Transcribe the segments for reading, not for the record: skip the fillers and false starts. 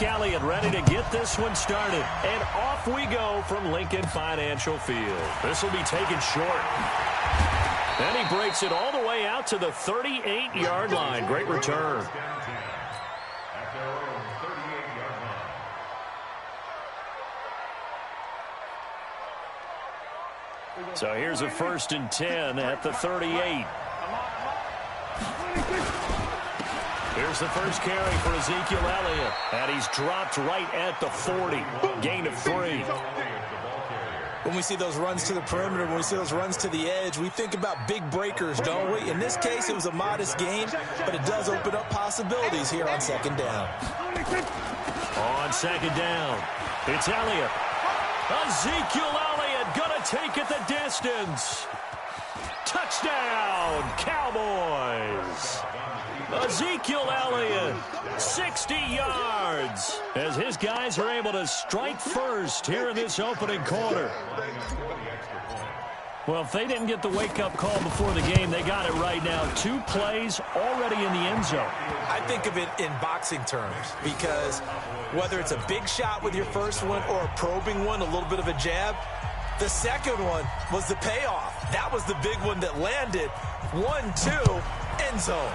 Elliott ready to get this one started. And off we go from Lincoln Financial Field. This will be taken short. And he breaks it all the way out to the 38-yard line. Great return. So here's a 1st and 10 at the 38. Here's the first carry for Ezekiel Elliott. And he's dropped right at the 40. Gain of 3. When we see those runs to the perimeter, when we see those runs to the edge, we think about big breakers, don't we? In this case, it was a modest gain, but it does open up possibilities here on 2nd down. On 2nd down, it's Elliott. Ezekiel Elliott gonna take it the distance. Touchdown, Cowboys. Ezekiel Elliott, 60 yards, as his guys are able to strike first here in this opening quarter. Well, if they didn't get the wake-up call before the game, they got it right now. 2 plays already in the end zone. I think of it in boxing terms because whether it's a big shot with your first one or a probing one, a little bit of a jab, the second one was the payoff. That was the big one that landed. 1-2, end zone.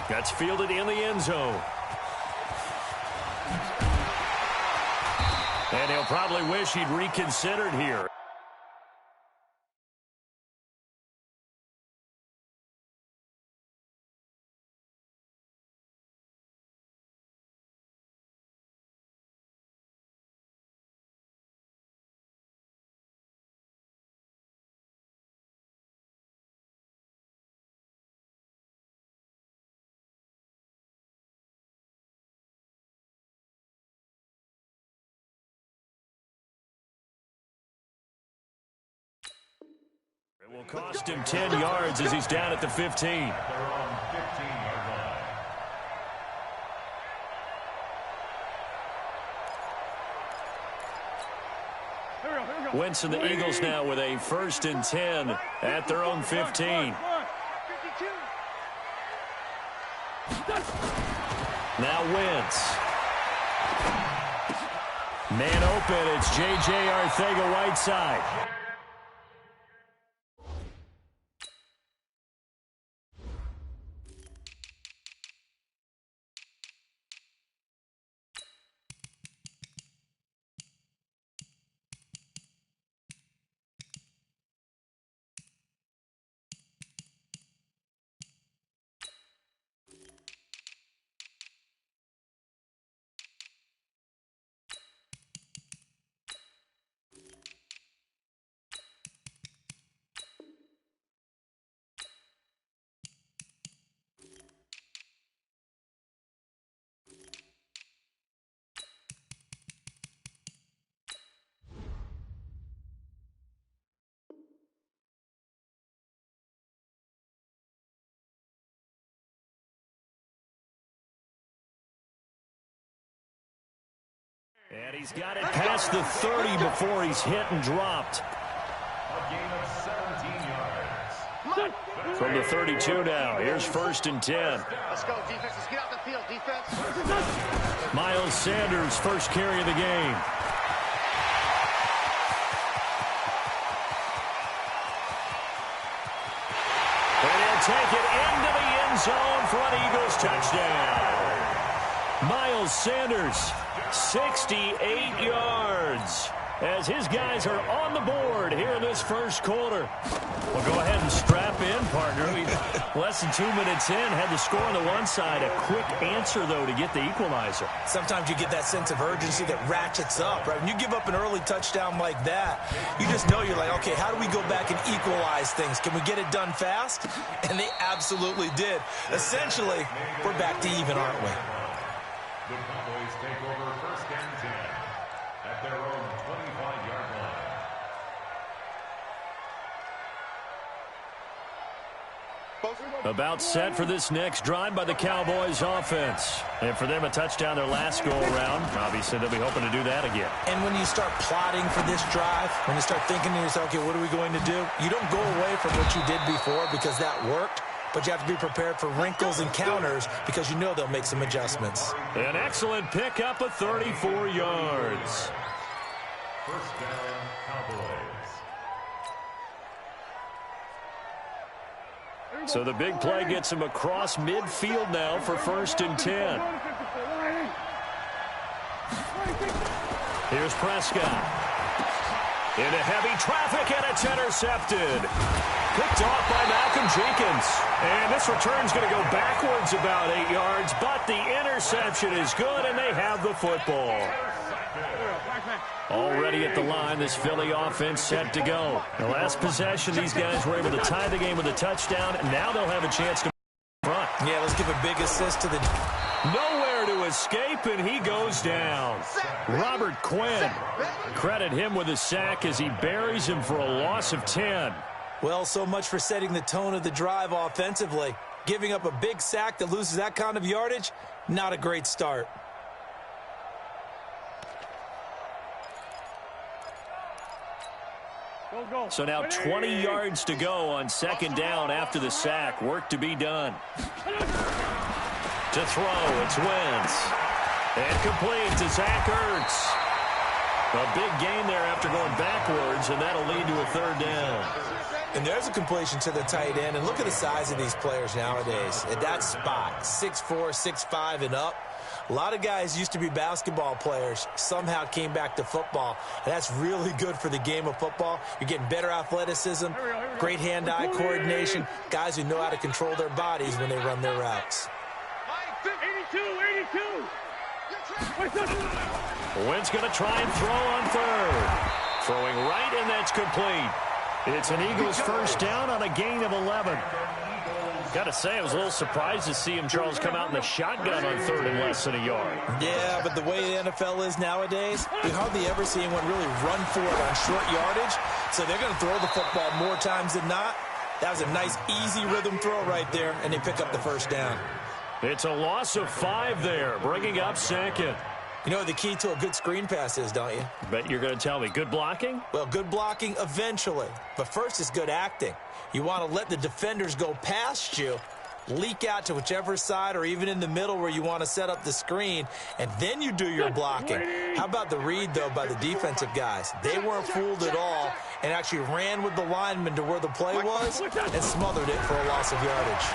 That's fielded in the end zone. And he'll probably wish he'd reconsidered here. It will cost him 10 yards as he's down at the 15. Wentz and the Eagles now with a 1st and 10 at their own 15. Now Wentz. Man open, it's J.J. Arcega-Whiteside. And he's got it past the 30 before he's hit and dropped. A gain of 17 yards. From the 32 now, here's 1st and 10. Let's go, defense. Let's get out the field, defense. Miles Sanders, first carry of the game. And he'll take it into the end zone for an Eagles touchdown. Miles Sanders, 68 yards, as his guys are on the board here in this first quarter. Well, go ahead and strap in, partner. Less than 2 minutes in, had the score on the one side. A quick answer, though, to get the equalizer. Sometimes you get that sense of urgency that ratchets up, right? When you give up an early touchdown like that, you just know you're like, okay, how do we go back and equalize things? Can we get it done fast? And they absolutely did. Essentially, we're back to even, aren't we? The Cowboys take over 1st and 10 at their own 25-yard line. About set for this next drive by the Cowboys offense. And for them, a touchdown their last go-around. Obviously, they'll be hoping to do that again. And when you start plotting for this drive, when you start thinking to yourself, okay, what are we going to do? You don't go away from what you did before because that worked. but you have to be prepared for wrinkles and counters because you know they'll make some adjustments. An excellent pickup of 34 yards. First down, Cowboys. So the big play gets him across midfield now for 1st and 10. Here's Prescott. Into heavy traffic, and it's intercepted. Picked off by Malcolm Jenkins. And this return's going to go backwards about 8 yards, but the interception is good, and they have the football. Already at the line, this Philly offense set to go. The last possession, these guys were able to tie the game with a touchdown, and now they'll have a chance to front. Yeah, let's give a big assist to the... Nowhere to escape, and he goes down. Robert Quinn. Credit him with a sack as he buries him for a loss of 10. Well, so much for setting the tone of the drive offensively. Giving up a big sack that loses that kind of yardage, not a great start. So now 20 yards to go on 2nd down after the sack. Work to be done. To throw, it's Wentz. And complete to Zach Ertz. A big gain there after going backwards, and that'll lead to a 3rd down. And there's a completion to the tight end. And look at the size of these players nowadays. At that spot, 6'4", 6'5", and up. A lot of guys used to be basketball players, somehow came back to football. And that's really good for the game of football. You're getting better athleticism, great hand-eye coordination, guys who know how to control their bodies when they run their routes. 82. Wentz going to try and throw on 3rd. Throwing right, and that's complete. It's an Eagles 1st down on a gain of 11. Got to say, I was a little surprised to see him, Charles, come out in the shotgun on 3rd and less than a yard. Yeah, but the way the NFL is nowadays, we hardly ever see anyone really run for it on short yardage. So they're going to throw the football more times than not. That was a nice, easy rhythm throw right there, and they pick up the 1st down. It's a loss of 5 there, bringing up 2nd. You know what the key to a good screen pass is, don't you? Bet you're going to tell me. Good blocking? Well, good blocking eventually. But first is good acting. You want to let the defenders go past you, leak out to whichever side or even in the middle where you want to set up the screen, and then you do your blocking. How about the read, though, by the defensive guys? They weren't fooled at all and actually ran with the lineman to where the play was and smothered it for a loss of yardage.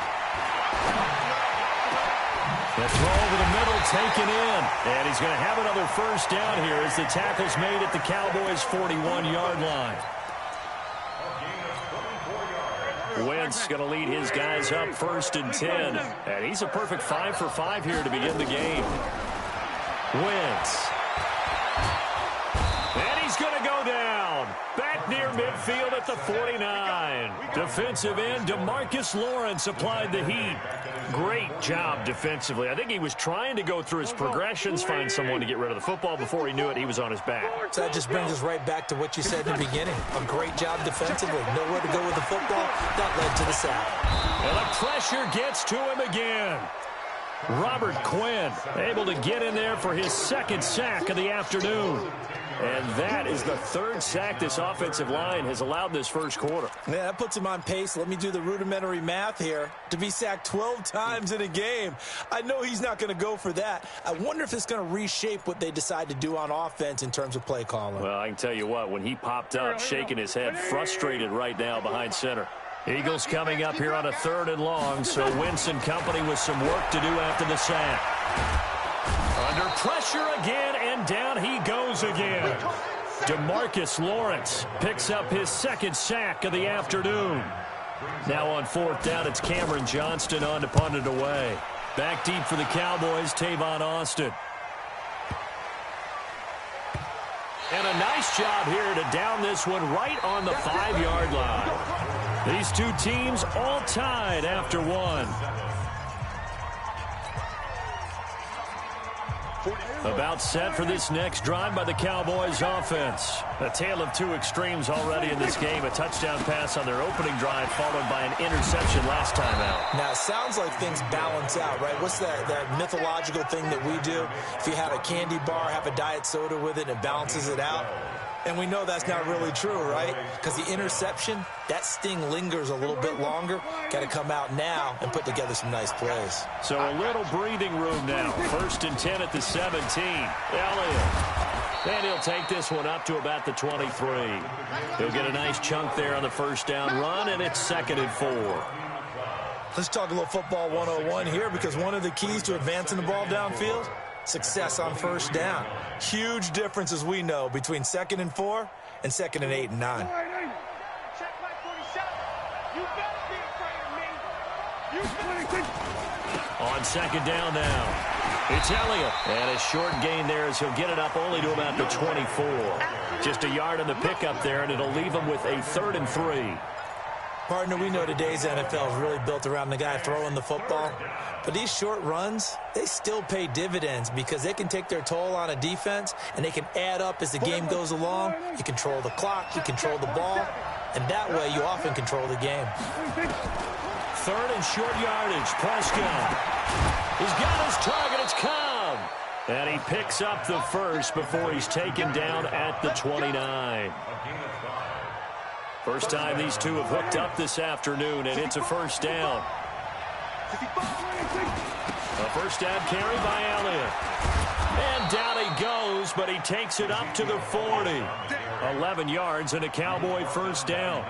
The throw over the middle taken in. And he's going to have another 1st down here as the tackle's made at the Cowboys' 41-yard line. Wentz going to lead his guys up 1st and 10. And he's a perfect 5 for 5 here to begin the game. Wentz. And he's going to go down. Back near midfield at the 49. Defensive end DeMarcus Lawrence applied the heat. Great job defensively. I think he was trying to go through his progressions, find someone to get rid of the football. Before he knew it, he was on his back. So that just brings us right back to what you said in the beginning. A great job defensively. Nowhere to go with the football. That led to the sack. And the pressure gets to him again. Robert Quinn able to get in there for his 2nd sack of the afternoon. And that is the 3rd sack this offensive line has allowed this 1st quarter. Yeah, that puts him on pace. Let me do the rudimentary math here. To be sacked 12 times in a game. I know he's not going to go for that. I wonder if it's going to reshape what they decide to do on offense in terms of play calling. Well, I can tell you what, when he popped up, shaking his head, frustrated right now behind center. Eagles coming up here on a 3rd and long, so Wentz and company with some work to do after the sack. Under pressure again, and down he goes again. DeMarcus Lawrence picks up his 2nd sack of the afternoon. Now on 4th down, it's Cameron Johnston on to punt it away. Back deep for the Cowboys, Tavon Austin. And a nice job here to down this one right on the 5-yard line. These two teams all tied after 1. About set for this next drive by the Cowboys offense. A tale of 2 extremes already in this game. A touchdown pass on their opening drive followed by an interception last time out. Now, it sounds like things balance out, right? What's that mythological thing that we do? If you had a candy bar, have a diet soda with it, and it balances it out. And we know that's not really true, right? Because the interception, that sting lingers a little bit longer. Got to come out now and put together some nice plays. So a little breathing room now. 1st and 10 at the 17. Elliott. And he'll take this one up to about the 23. He'll get a nice chunk there on the first down run, and it's 2nd and 4. Let's talk a little football 101 here, because one of the keys to advancing the ball downfield, success on first down. Huge difference, as we know, between 2nd and 4 and 2nd and 8 and 9. On 2nd down now. It's Elliott. And a short gain there as he'll get it up only to about the 24. Just a yard on the pickup there, and it'll leave him with a 3rd and 3. Partner, we know today's NFL is really built around the guy throwing the football. But these short runs, they still pay dividends because they can take their toll on a defense, and they can add up as the game goes along. You control the clock, you control the ball, and that way you often control the game. 3rd and short yardage. Prescott. He's got his target. It's Cobb. And he picks up the first before he's taken down at the 29. First time these two have hooked up this afternoon, and it's a first down. A first down carry by Elliott. And down he goes, but he takes it up to the 40. 11 yards and a Cowboy first down.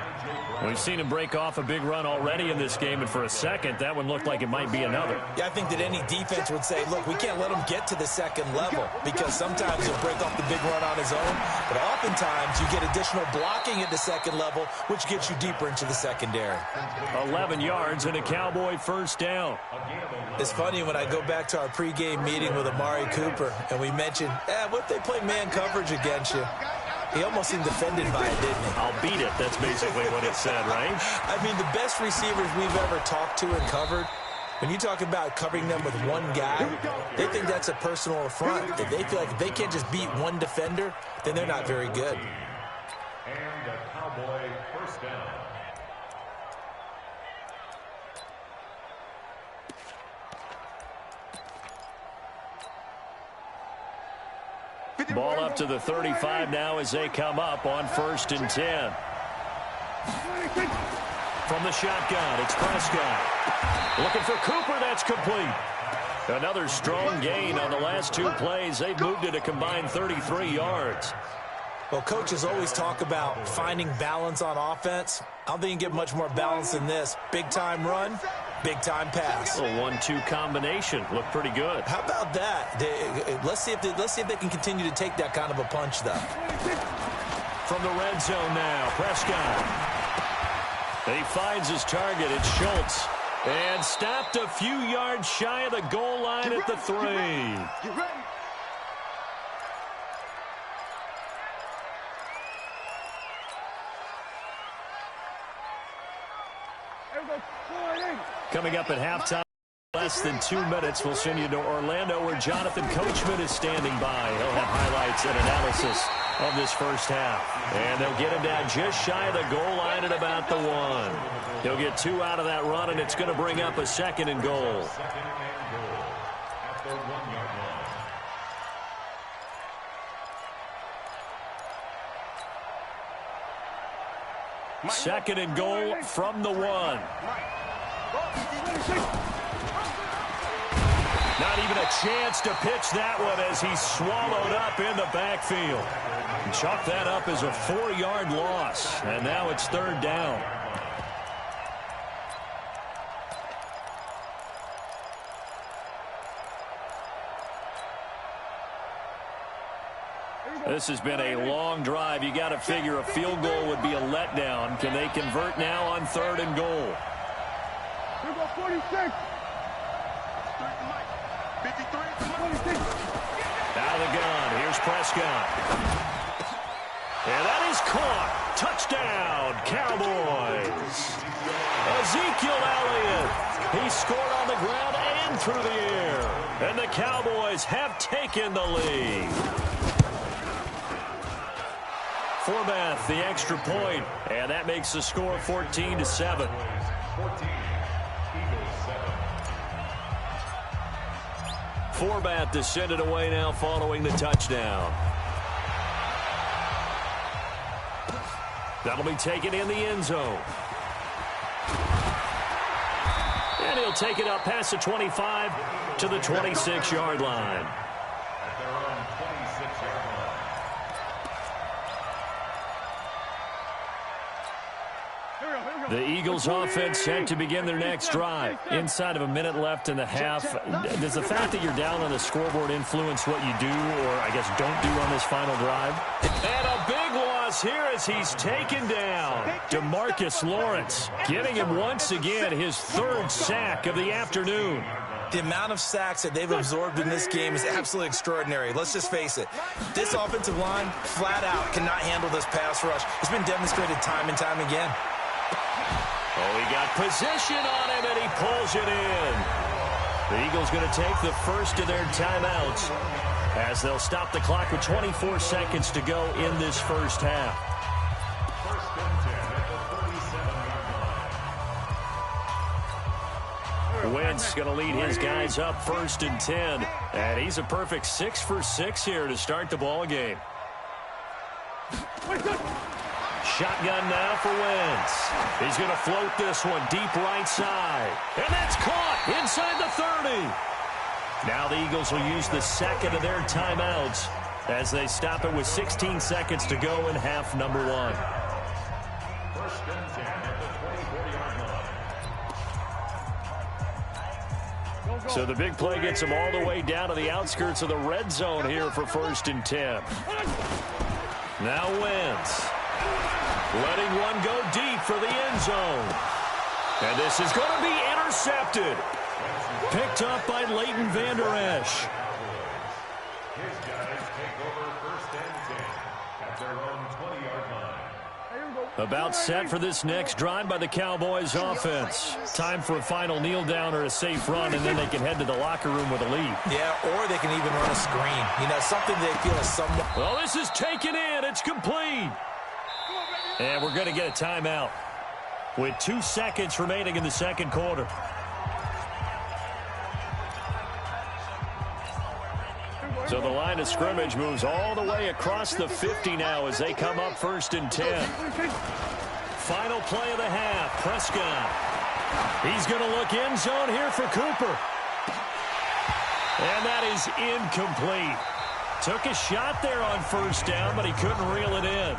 We've seen him break off a big run already in this game, and for a second, that one looked like it might be another. Yeah, I think that any defense would say, look, we can't let him get to the second level, because sometimes he'll break off the big run on his own, but oftentimes you get additional blocking at the second level, which gets you deeper into the secondary. 11 yards and a Cowboy first down. It's funny when I go back to our pregame meeting with Amari Cooper, and we mentioned, what if they play man coverage against you? He almost seemed offended by it, didn't he? I'll beat it. That's basically what it said, right? I mean, the best receivers we've ever talked to and covered, when you talk about covering them with one guy, they think that's a personal affront. If they feel like if they can't just beat one defender, then they're not very good. And a Cowboy first down. Ball up to the 35 now as they come up on 1st and 10. From the shotgun, it's Prescott. Looking for Cooper, that's complete. Another strong gain on the last 2 plays. They've moved it a combined 33 yards. Well, coaches always talk about finding balance on offense. I don't think you can get much more balance than this. Big-time run, big-time pass. A 1-2 combination. Looked pretty good. How about that? Let's see if they can continue to take that kind of a punch, though. From the red zone now, Prescott. And he finds his target. It's Schultz. And stopped a few yards shy of the goal line at the 3. Get ready. Coming up at halftime, less than 2 minutes, we'll send you to Orlando where Jonathan Coachman is standing by. He'll have highlights and analysis of this first half. And they'll get him down just shy of the goal line at about the 1. He'll get 2 out of that run, and it's going to bring up a 2nd and goal. At the 1-yard line. 2nd and goal from the 1. Not even a chance to pitch that one as he's swallowed up in the backfield. Chalk that up as a 4-yard loss, and now it's 3rd down. This has been a long drive. You got to figure a field goal would be a letdown. Can they convert now on 3rd and goal? 46. Out of the gun. Here's Prescott. And that is caught. Touchdown, Cowboys. Ezekiel Elliott. He scored on the ground and through the air. And the Cowboys have taken the lead. Forbath, the extra point. And that makes the score 14-7. 14. Forbath descended away now following the touchdown. That'll be taken in the end zone. And he'll take it up past the 25 to the 26-yard line. At their own 26-yard line. The Eagles offense set to begin their next drive. Inside of a minute left in the half. Does the fact that you're down on the scoreboard influence what you do, or I guess don't do on this final drive? And a big loss here as he's taken down. DeMarcus Lawrence getting him once again his third sack of the afternoon. The amount of sacks that they've absorbed in this game is absolutely extraordinary. Let's just face it. This offensive line, flat out, cannot handle this pass rush. It's been demonstrated time and time again. Oh, he got position on him, and he pulls it in. The Eagles going to take the first of their timeouts as they'll stop the clock with 24 seconds to go in this first half. First and 10 at the 37-yard line. Wentz going to lead his guys up first and 10. And he's a perfect 6 for 6 here to start the ball game. Shotgun now for Wentz. He's going to float this one deep right side. And that's caught inside the 30. Now the Eagles will use the second of their timeouts as they stop it with 16 seconds to go in half number one. First and 10 at the 24-yard line. So the big play gets them all the way down to the outskirts of the red zone here for first and 10. Now Wentz. Letting one go deep for the end zone. And this is going to be intercepted. Picked up by Leighton Vander Esch. His guys take over first and 10 at their own 20-yard line. About set for this next drive by the Cowboys offense. Time for a final kneel down or a safe run, and then they can head to the locker room with a lead. Yeah, or they can even run a screen. You know, something they feel is somewhat... Well, this is taken in. It's complete. And we're going to get a timeout with 2 seconds remaining in the second quarter. So the line of scrimmage moves all the way across the 50 now as they come up first and 10. Final play of the half. Prescott. He's going to look end zone here for Cooper. And that is incomplete. Took a shot there on first down, but he couldn't reel it in.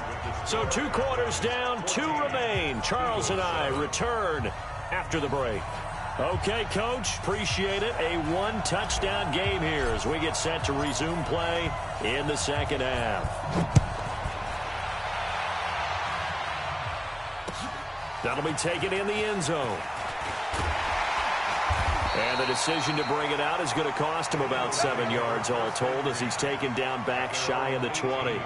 So 2 quarters down, 2 remain. Charles and I return after the break. Okay, Coach, appreciate it. A 1-touchdown game here as we get set to resume play in the second half. That'll be taken in the end zone. And the decision to bring it out is going to cost him about 7 yards all told as he's taken down back shy of the 20.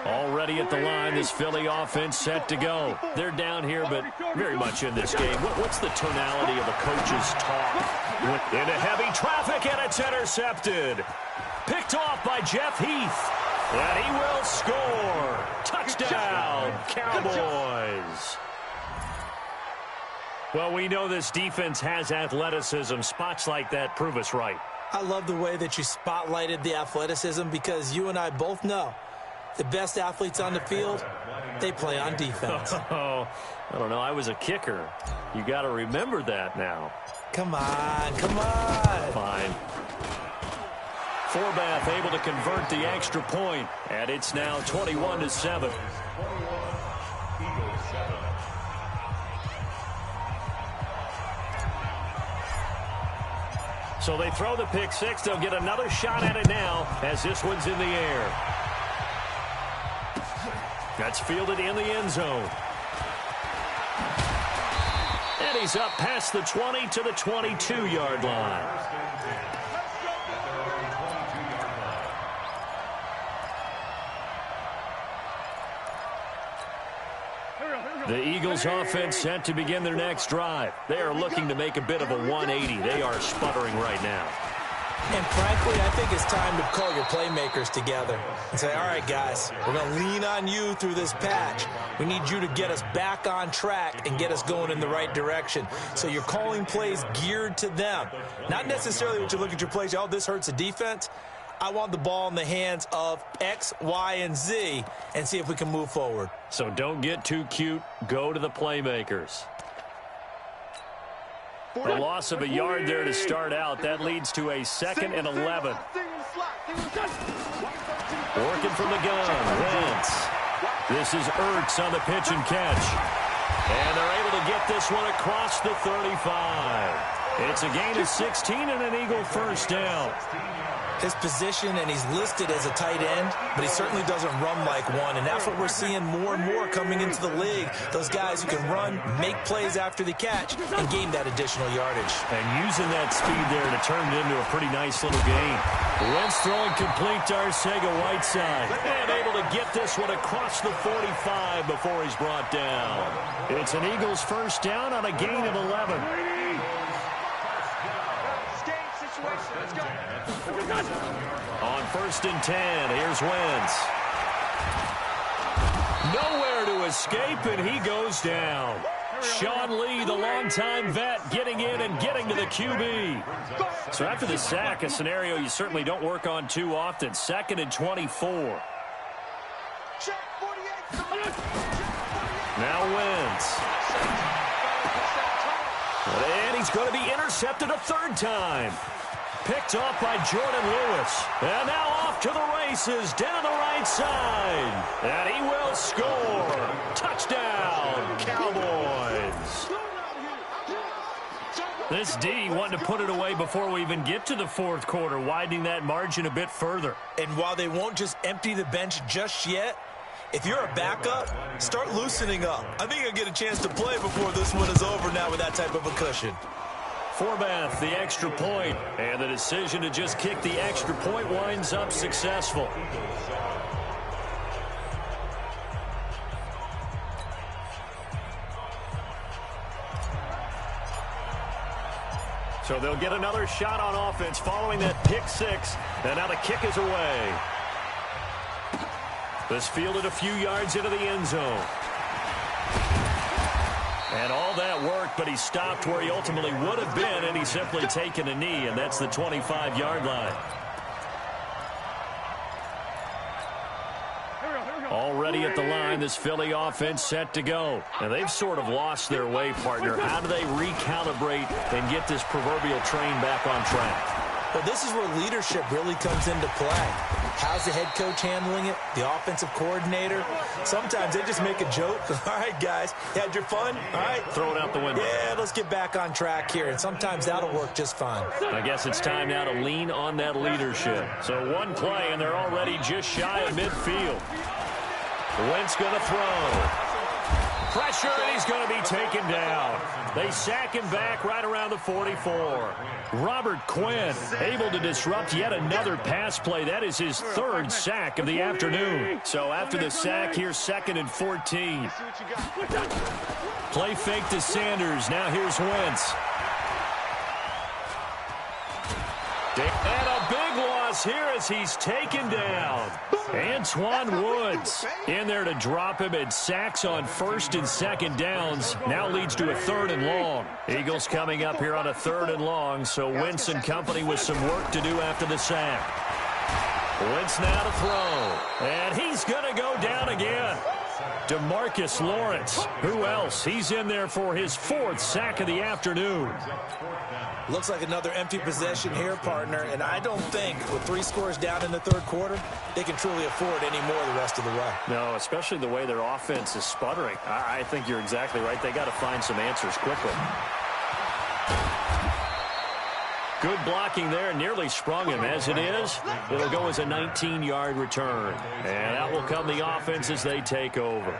Already at the line, this Philly offense set to go. They're down here, but very much in this game. What's the tonality of a coach's talk? Into heavy traffic, and it's intercepted. Picked off by Jeff Heath. And he will score. Touchdown, Cowboys. Well, we know this defense has athleticism. Spots like that prove us right. I love the way that you spotlighted the athleticism because you and I both know the best athletes on the field, they play on defense. Oh, I don't know. I was a kicker. You got to remember that now. Come on, come on. Fine. Forbath able to convert the extra point, and it's now 21-7. So they throw the pick six. They'll get another shot at it now as this one's in the air. That's fielded in the end zone. And he's up past the 20 to the 22-yard line. The Eagles offense set to begin their next drive. They are looking to make a bit of a 180. They are sputtering right now. And frankly, I think it's time to call your playmakers together and say, all right, guys, we're going to lean on you through this patch. We need you to get us back on track and get us going in the right direction. So you're calling plays geared to them. Not necessarily what you look at your plays, oh, this hurts the defense. I want the ball in the hands of X, Y, and Z and see if we can move forward. So don't get too cute. Go to the playmakers. A loss of a yard there to start out. That leads to a 2nd and 11. Working from the gun. Wentz. This is Ertz on the pitch and catch. And they're able to get this one across the 35. It's a gain of 16 and an Eagle first down. His position, and he's listed as a tight end, but he certainly doesn't run like one, and that's what we're seeing more and more coming into the league. Those guys who can run, make plays after the catch, and gain that additional yardage. And using that speed there to turn it into a pretty nice little gain. Wentz throwing complete to Arcega-Whiteside. And able to get this one across the 45 before he's brought down. It's an Eagles first down on a gain of 11. On 1st and 10, here's Wentz. Nowhere to escape, and he goes down. Sean Lee, the longtime vet, getting in and getting to the QB. So after the sack, a scenario you certainly don't work on too often. 2nd and 24. Now Wentz. And he's going to be intercepted a 3rd time. Picked off by Jordan Lewis. And now off to the races down the right side. And he will score. Touchdown, Cowboys. This D wanting to put it away before we even get to the 4th quarter, widening that margin a bit further. And while they won't just empty the bench just yet, if you're a backup, start loosening up. I think you'll get a chance to play before this one is over now with that type of a cushion. Forbath, the extra point, and the decision to just kick the extra point winds up successful. So they'll get another shot on offense following that pick 6, and now the kick is away. This fielded a few yards into the end zone. And all that worked, but he stopped where he ultimately would have been, and he's simply taken a knee, and that's the 25-yard line. Already at the line, this Philly offense set to go. And they've sort of lost their way, partner. How do they recalibrate and get this proverbial train back on track? Well, this is where leadership really comes into play. How's the head coach handling it? The offensive coordinator? Sometimes they just make a joke. All right, guys, you had your fun? All right. Throw it out the window. Yeah, let's get back on track here. And sometimes that'll work just fine. I guess it's time now to lean on that leadership. So one play, and they're already just shy of midfield. Wentz going to throw. Pressure, and he's going to be taken down. They sack him back right around the 44. Robert Quinn able to disrupt yet another pass play. That is his 3rd sack of the afternoon. So after the sack, here's 2nd and 14. Play fake to Sanders. Now here's Wentz. And a big loss here as he's taken down. Antoine Woods in there to drop him, and sacks on 1st and 2nd downs. Now leads to a 3rd and long. Eagles coming up here on a 3rd and long, so Wentz and company with some work to do after the sack. Wentz now to throw, and he's going to go down again. DeMarcus Lawrence, who else? He's in there for his 4th sack of the afternoon. Looks like another empty possession here, partner, and I don't think with 3 scores down in the 3rd quarter, they can truly afford any more the rest of the way. No, especially the way their offense is sputtering. I think you're exactly right. They got to find some answers quickly. Good blocking there, nearly sprung him. As it is, it'll go as a 19-yard return. And out will come the offense as they take over.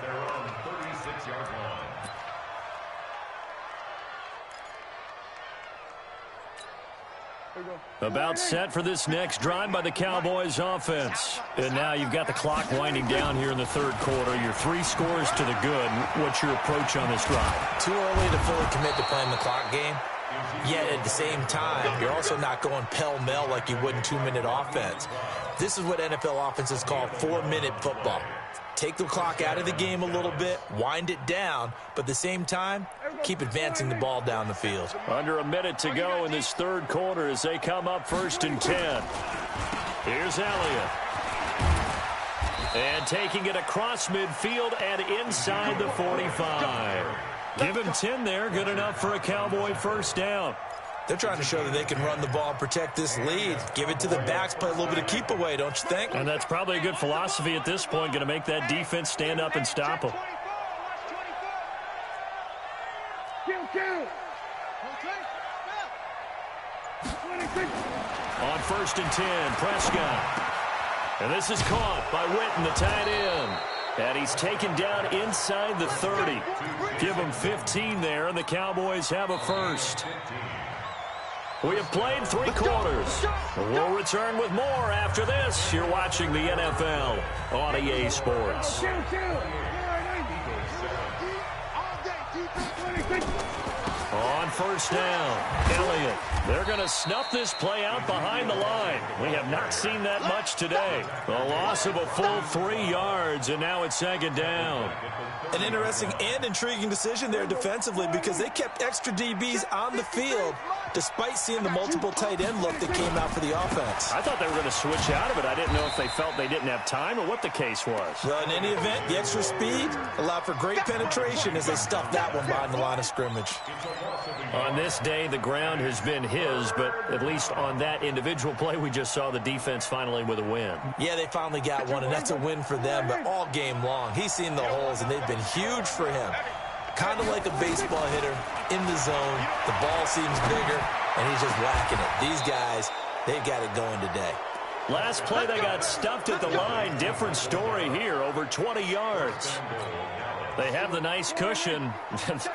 About set for this next drive by the Cowboys offense. And now you've got the clock winding down here in the 3rd quarter. Your 3 scores to the good. What's your approach on this drive? Too early to fully commit to playing the clock game. Yet at the same time, you're also not going pell-mell like you would in 2-minute offense. This is what NFL offenses call 4-minute football. Take the clock out of the game a little bit, wind it down, but at the same time, keep advancing the ball down the field. Under a minute to go in this 3rd quarter as they come up 1st and 10. Here's Elliott. And taking it across midfield and inside the 45. Give him 10 there. Good enough for a Cowboy first down. They're trying to show that they can run the ball and protect this lead. Give it to the backs, play a little bit of keep away, don't you think? And that's probably a good philosophy at this point, going to make that defense stand up and stop them. On 1st and 10, Prescott. And this is caught by Witten, the tight end. And he's taken down inside the 30. Give him 15 there, and the Cowboys have a first. We have played 3 quarters. We'll return with more after this. You're watching the NFL on EA Sports. On 1st down, Elliott. They're going to snuff this play out behind the line. We have not seen that much today. A loss of a full 3 yards, and now it's 2nd down. An interesting and intriguing decision there defensively because they kept extra DBs on the field despite seeing the multiple tight end look that came out for the offense. I thought they were going to switch out of it. I didn't know if they felt they didn't have time or what the case was. Well, in any event, the extra speed allowed for great penetration as they stuffed that one behind the line of scrimmage. On this day, the ground has been his, but at least on that individual play, we just saw the defense finally with a win. Yeah, they finally got one, and that's a win for them, but all game long, he's seen the holes, and they've been huge for him. Kind of like a baseball hitter in the zone. The ball seems bigger, and he's just whacking it. These guys, they've got it going today. Last play, they got stuffed at the line. Different story here, over 20 yards. They have the nice cushion.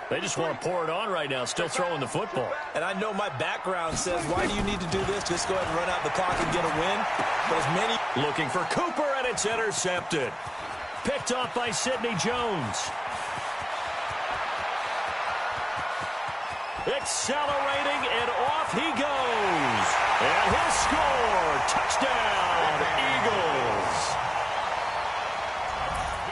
They just want to pour it on right now, still throwing the football. And I know my background says, why do you need to do this? Just go ahead and run out the clock and get a win. But as many... Looking for Cooper, and it's intercepted. Picked off by Sidney Jones. Accelerating, and off he goes. And he'll score. Touchdown, Eagles.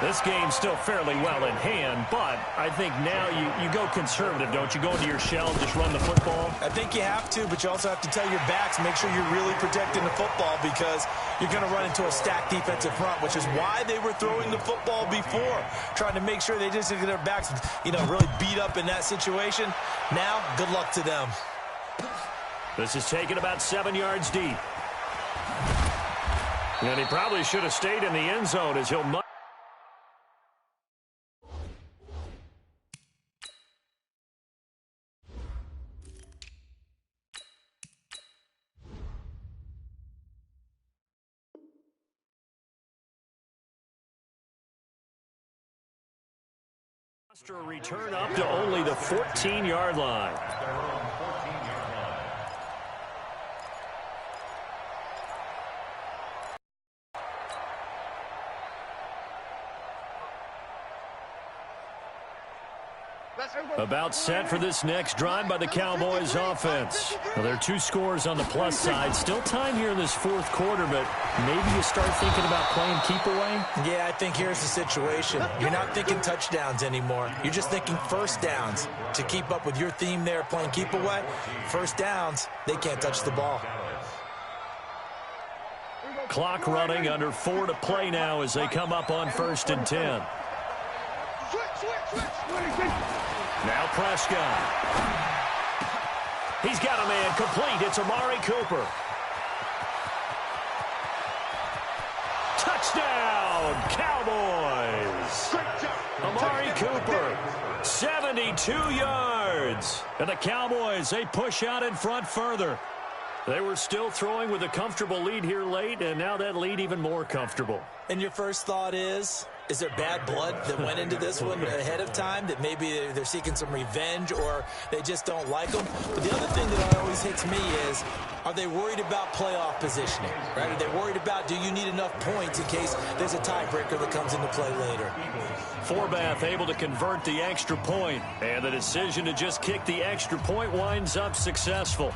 This game's still fairly well in hand, but I think now you go conservative, don't you? Go into your shell and just run the football? I think you have to, but you also have to tell your backs, make sure you're really protecting the football because you're going to run into a stacked defensive front, which is why they were throwing the football before, trying to make sure they just get their backs, really beat up in that situation. Now, good luck to them. This is taken about 7 yards deep. And he probably should have stayed in the end zone as he'll... Return up to only the 14-yard line. About set for this next drive by the Cowboys offense. Well, there are 2 scores on the plus side. Still time here in this 4th quarter, but maybe you start thinking about playing keep away? Yeah, I think here's the situation. You're not thinking touchdowns anymore. You're just thinking first downs. To keep up with your theme there, playing keep away, first downs, they can't touch the ball. Clock running, under 4 to play now as they come up on 1st and 10. Now Prescott. He's got a man complete. It's Amari Cooper. Touchdown, Cowboys. Amari Cooper, 72 yards. And the Cowboys, they push out in front further. They were still throwing with a comfortable lead here late, and now that lead even more comfortable. And your first thought is there bad blood that went into this one ahead of time, that maybe they're seeking some revenge or they just don't like them? But the other thing that always hits me is, are they worried about playoff positioning? Right? Are they worried about, do you need enough points in case there's a tiebreaker that comes into play later? Forbath able to convert the extra point, and the decision to just kick the extra point winds up successful.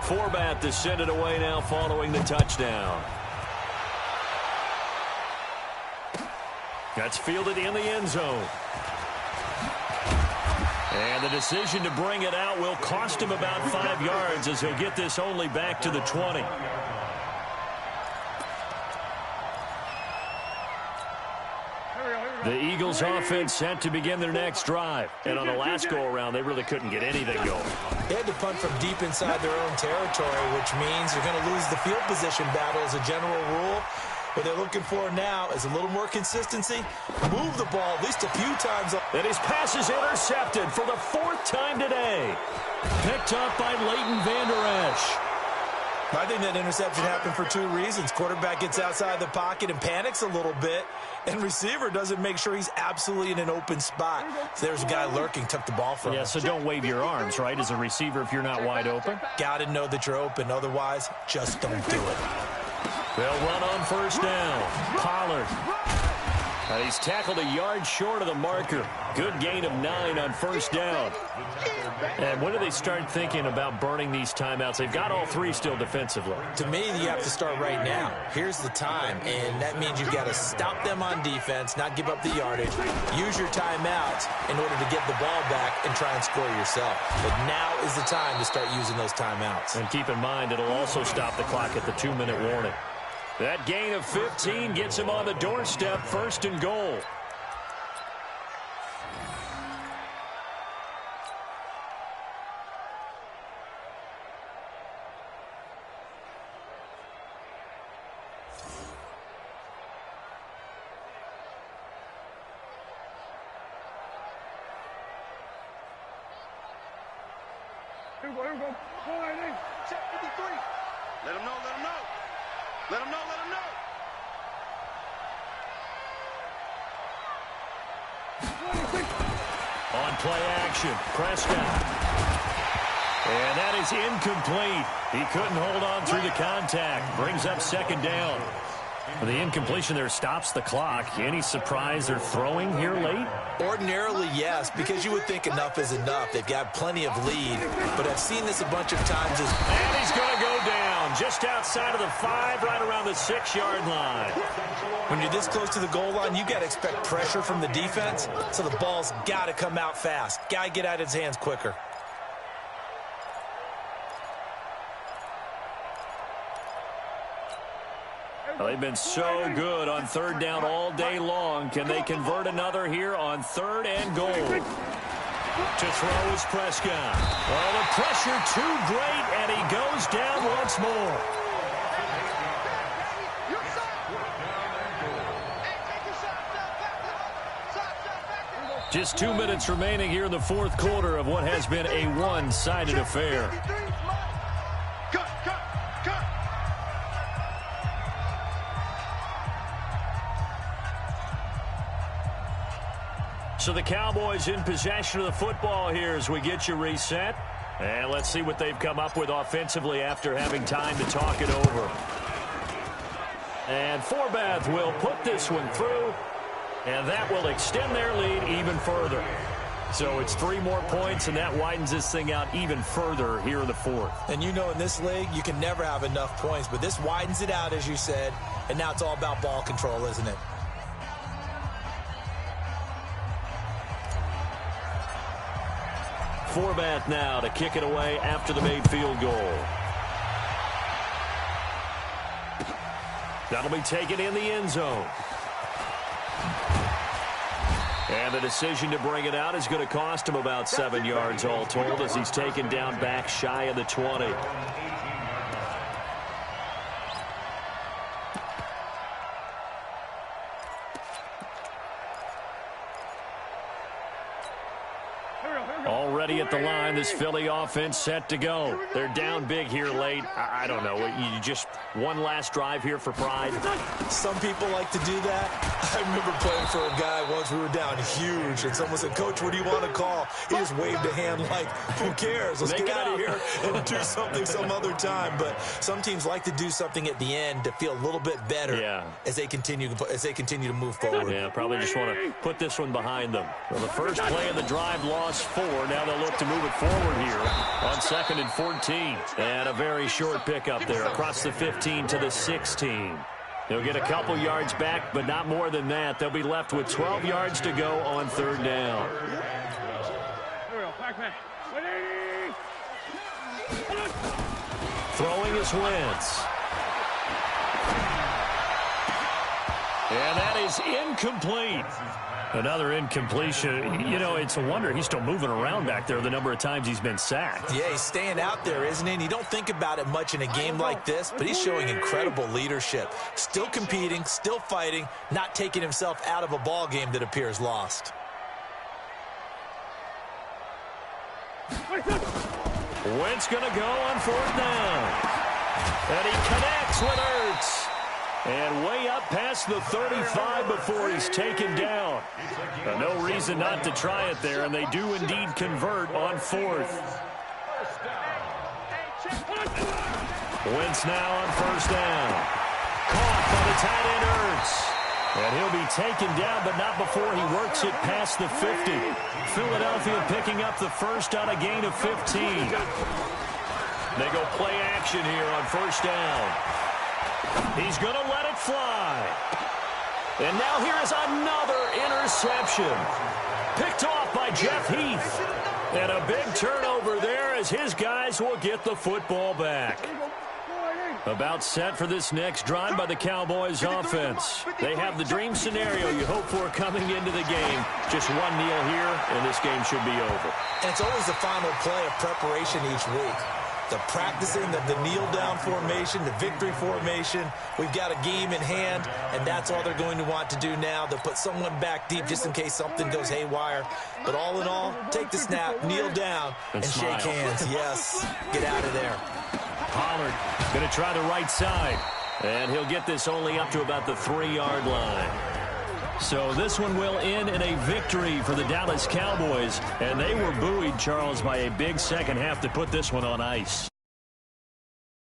Forbath to send it away now following the touchdown. That's fielded in the end zone. And the decision to bring it out will cost him about 5 yards as he'll get this only back to the 20. The Eagles offense set to begin their next drive. And on the last go-around, they really couldn't get anything going. They had to punt from deep inside their own territory, which means you're going to lose the field position battle as a general rule. What they're looking for now is a little more consistency. Move the ball at least a few times. And his pass is intercepted for the 4th time today. Picked up by Leighton Vander Esch. I think that interception happened for 2 reasons. Quarterback gets outside the pocket and panics a little bit, and receiver doesn't make sure he's absolutely in an open spot. So there's a guy lurking, took the ball from him. Yeah, so don't wave your arms, right, as a receiver if you're not wide open? Got to know that you're open. Otherwise, just don't do it. They'll run on first down. Pollard. He's tackled a yard short of the marker. Good gain of 9 on first down. And when do they start thinking about burning these timeouts? They've got all 3 still defensively. To me, you have to start right now. Here's the time, and that means you've got to stop them on defense, not give up the yardage, use your timeouts in order to get the ball back and try and score yourself. But now is the time to start using those timeouts. And keep in mind, it'll also stop the clock at the 2-minute warning. That gain of 15 gets him on the doorstep, 1st and goal. Here we go. Check 53. Let him know. Let him know. On play action, Prescott. And that is incomplete. He couldn't hold on through the contact. Brings up 2nd down. The incompletion there stops the clock. Any surprise they're throwing here late? Ordinarily, yes, because you would think enough is enough. They've got plenty of lead, but I've seen this a bunch of times. And he's going to go down just outside of the 5, right around the 6-yard line. When you're this close to the goal line, you got to expect pressure from the defense, so the ball's got to come out fast. Got to get out of his hands quicker. Well, they've been so good on 3rd down all day long. Can they convert another here on 3rd and goal? To throw is Prescott. Oh, the pressure too great, and he goes down once more. Just 2 minutes remaining here in the 4th quarter of what has been a one-sided affair. So the Cowboys in possession of the football here as we get you reset. And let's see what they've come up with offensively after having time to talk it over. And Forbath will put this one through, and that will extend their lead even further. So it's 3 more points, and that widens this thing out even further here in the 4th. And you know in this league, you can never have enough points, but this widens it out, as you said, and now it's all about ball control, isn't it? Forbath now to kick it away after the made field goal. That'll be taken in the end zone. And the decision to bring it out is going to cost him about 7 yards all told as he's taken down back shy of the 20. Already at the line, this Philly offense set to go. They're down big here late. I don't know. You just one last drive here for pride? Some people like to do that. I remember playing for a guy once. We were down huge, and someone said, "Coach, what do you want to call?" He just waved a hand like, "Who cares? Let's get out of here and do something some other time." But some teams like to do something at the end to feel a little bit better as they continue to move forward. Yeah, probably just want to put this one behind them. Well, the first play of the drive lost 4. Now they'll look to move it forward here on 2nd and 14. And a very short pickup there across the 15 to the 16. They'll get a couple yards back, but not more than that. They'll be left with 12 yards to go on 3rd down. Throwing is Wentz. And that is incomplete. Another incompletion. You know, it's a wonder he's still moving around back there the number of times he's been sacked. Yeah, he's staying out there, isn't he? And you don't think about it much in a game like this, but he's showing incredible leadership. Still competing, still fighting, not taking himself out of a ball game that appears lost. Wentz going to go on 4th down. And he connects with Ertz. And way up past the 35 before he's taken down. No reason not to try it there, and they do indeed convert on 4th. Wentz now on 1st down. Caught by the tight end Ertz. And he'll be taken down, but not before he works it past the 50. Philadelphia picking up the first on a gain of 15. They go play action here on 1st down. He's going to let it fly. And now here is another interception. Picked off by Jeff Heath. And a big turnover there as his guys will get the football back. About set for this next drive by the Cowboys offense. They have the dream scenario you hope for coming into the game. Just one kneel here, and this game should be over. And it's always the final play of preparation each week. The practicing of the kneel-down formation, the victory formation. We've got a game in hand, and that's all they're going to want to do now. They'll put someone back deep just in case something goes haywire. But all in all, take the snap, kneel down, and shake hands. Yes, get out of there. Pollard going to try the right side. And he'll get this only up to about the 3-yard line. So this one will end in a victory for the Dallas Cowboys. And they were buoyed, Charles, by a big second half to put this one on ice.